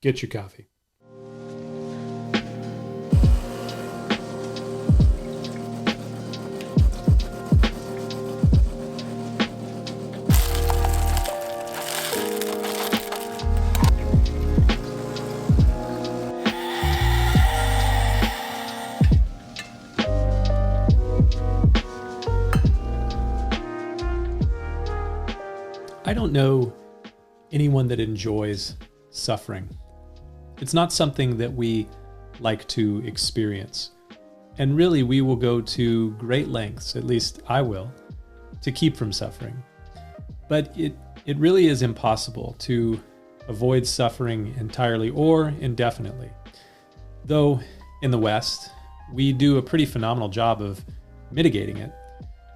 Get your coffee. I don't know anyone that enjoys suffering. It's not something that we like to experience. And really, we will go to great lengths, at least I will, to keep from suffering. But it really is impossible to avoid suffering entirely or indefinitely. Though in the West, we do a pretty phenomenal job of mitigating it,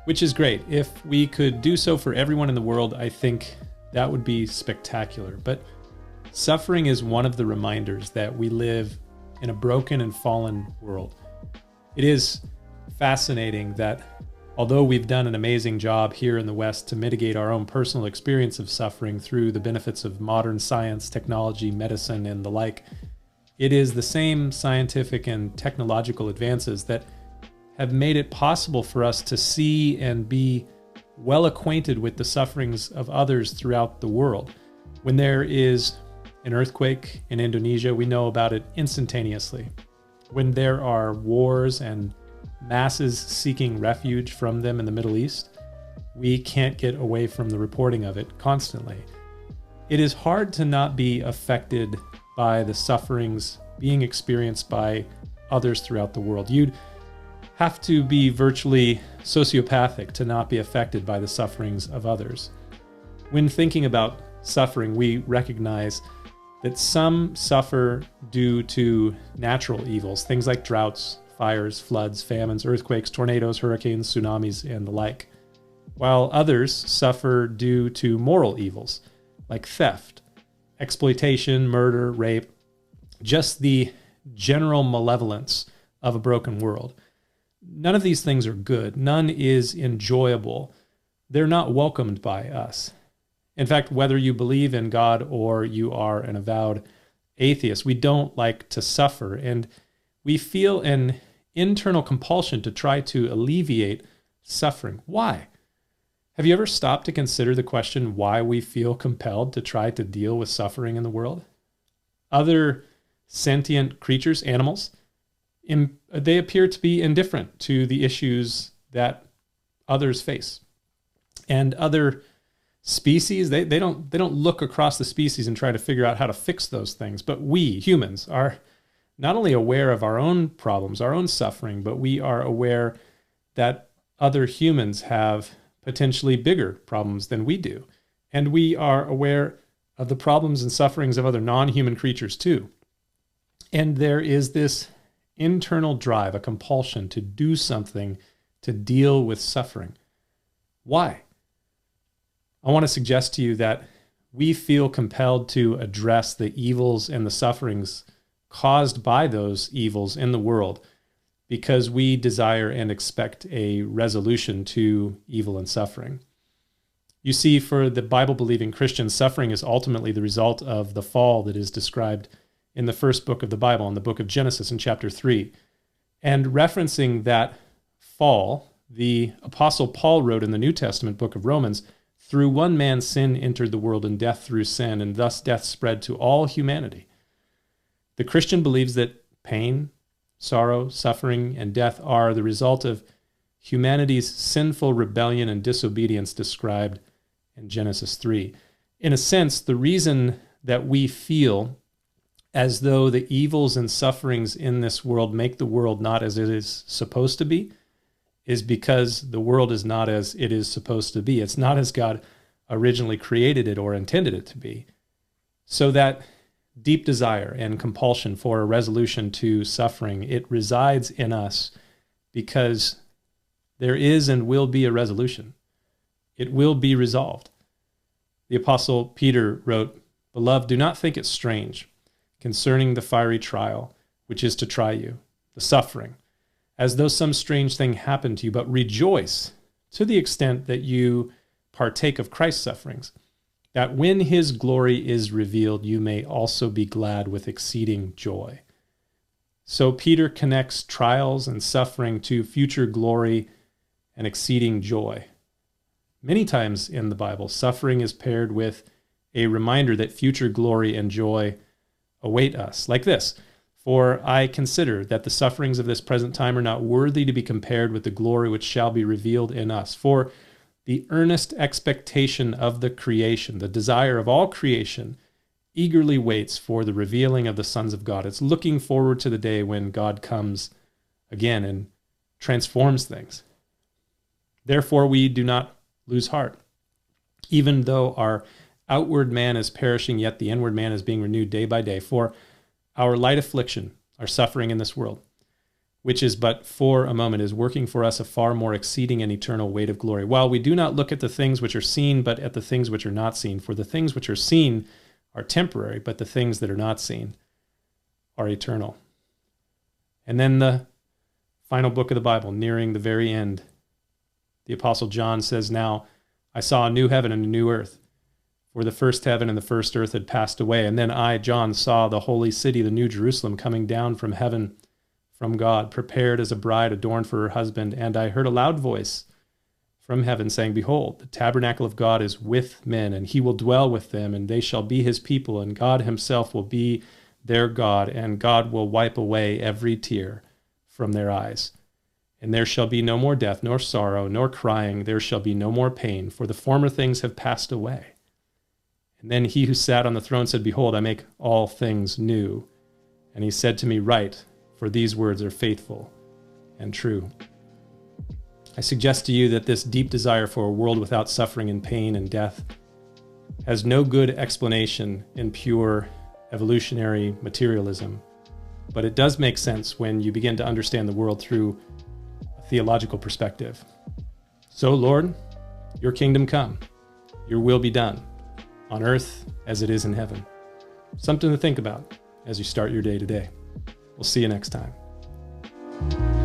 which is great. If we could do so for everyone in the world, I think that would be spectacular. But suffering is one of the reminders that we live in a broken and fallen world. It is fascinating that although we've done an amazing job here in the West to mitigate our own personal experience of suffering through the benefits of modern science, technology, medicine, and the like, it is the same scientific and technological advances that have made it possible for us to see and be well acquainted with the sufferings of others throughout the world. When there is an earthquake in Indonesia, we know about it instantaneously. When there are wars and masses seeking refuge from them in the Middle East, we can't get away from the reporting of it constantly. It is hard to not be affected by the sufferings being experienced by others throughout the world. You'd have to be virtually sociopathic to not be affected by the sufferings of others. When thinking about suffering, we recognize that some suffer due to natural evils, things like droughts, fires, floods, famines, earthquakes, tornadoes, hurricanes, tsunamis, and the like, while others suffer due to moral evils, like theft, exploitation, murder, rape, just the general malevolence of a broken world. None of these things are good. None is enjoyable. They're not welcomed by us. In fact, whether you believe in God or you are an avowed atheist, we don't like to suffer, and we feel an internal compulsion to try to alleviate suffering. Why? Have you ever stopped to consider the question why we feel compelled to try to deal with suffering in the world? Other sentient creatures, animals, they appear to be indifferent to the issues that others face. And other species, they don't look across the species and try to figure out how to fix those things. But we, humans, are not only aware of our own problems, our own suffering, but we are aware that other humans have potentially bigger problems than we do. And we are aware of the problems and sufferings of other non-human creatures too. And there is this internal drive, a compulsion to do something to deal with suffering. Why? I want to suggest to you that we feel compelled to address the evils and the sufferings caused by those evils in the world because we desire and expect a resolution to evil and suffering. You see, for the Bible-believing Christian, suffering is ultimately the result of the fall that is described in the first book of the Bible, in the book of Genesis in chapter 3. And referencing that fall, the Apostle Paul wrote in the New Testament book of Romans, "Through one man sin entered the world, and death through sin, and thus death spread to all humanity." The Christian believes that pain, sorrow, suffering, and death are the result of humanity's sinful rebellion and disobedience described in Genesis 3. In a sense, the reason that we feel as though the evils and sufferings in this world make the world not as it is supposed to be is because the world is not as it is supposed to be. It's not as God originally created it or intended it to be. So that deep desire and compulsion for a resolution to suffering, it resides in us because there is and will be a resolution. It will be resolved. The Apostle Peter wrote, "Beloved, do not think it strange concerning the fiery trial, which is to try you, the suffering, as though some strange thing happened to you, but rejoice to the extent that you partake of Christ's sufferings, that when his glory is revealed, you may also be glad with exceeding joy. So Peter connects trials and suffering to future glory and exceeding joy. Many times in the Bible, suffering is paired with a reminder that future glory and joy await us. Like this, for I consider that the sufferings of this present time are not worthy to be compared with the glory which shall be revealed in us. For the earnest expectation of the creation, the desire of all creation, eagerly waits for the revealing of the sons of God. It's looking forward to the day when God comes again and transforms things. Therefore, we do not lose heart. Even though our outward man is perishing, yet the inward man is being renewed day by day. For our light affliction, our suffering in this world, which is but for a moment, is working for us a far more exceeding and eternal weight of glory. While we do not look at the things which are seen, but at the things which are not seen. For the things which are seen are temporary, but the things that are not seen are eternal. And then the final book of the Bible, nearing the very end, the Apostle John says, now I saw a new heaven and a new earth, for the first heaven and the first earth had passed away. And then I, John, saw the holy city, the new Jerusalem, coming down from heaven from God, prepared as a bride adorned for her husband. And I heard a loud voice from heaven saying, behold, the tabernacle of God is with men, and he will dwell with them, and they shall be his people, and God himself will be their God, and God will wipe away every tear from their eyes. And there shall be no more death, nor sorrow, nor crying. There shall be no more pain, for the former things have passed away. And then he who sat on the throne said, behold, I make all things new. And he said to me, write, for these words are faithful and true. I suggest to you that this deep desire for a world without suffering and pain and death has no good explanation in pure evolutionary materialism, but it does make sense when you begin to understand the world through a theological perspective. So, Lord, your kingdom come, your will be done, on earth as it is in heaven. Something to think about as you start your day today. We'll see you next time.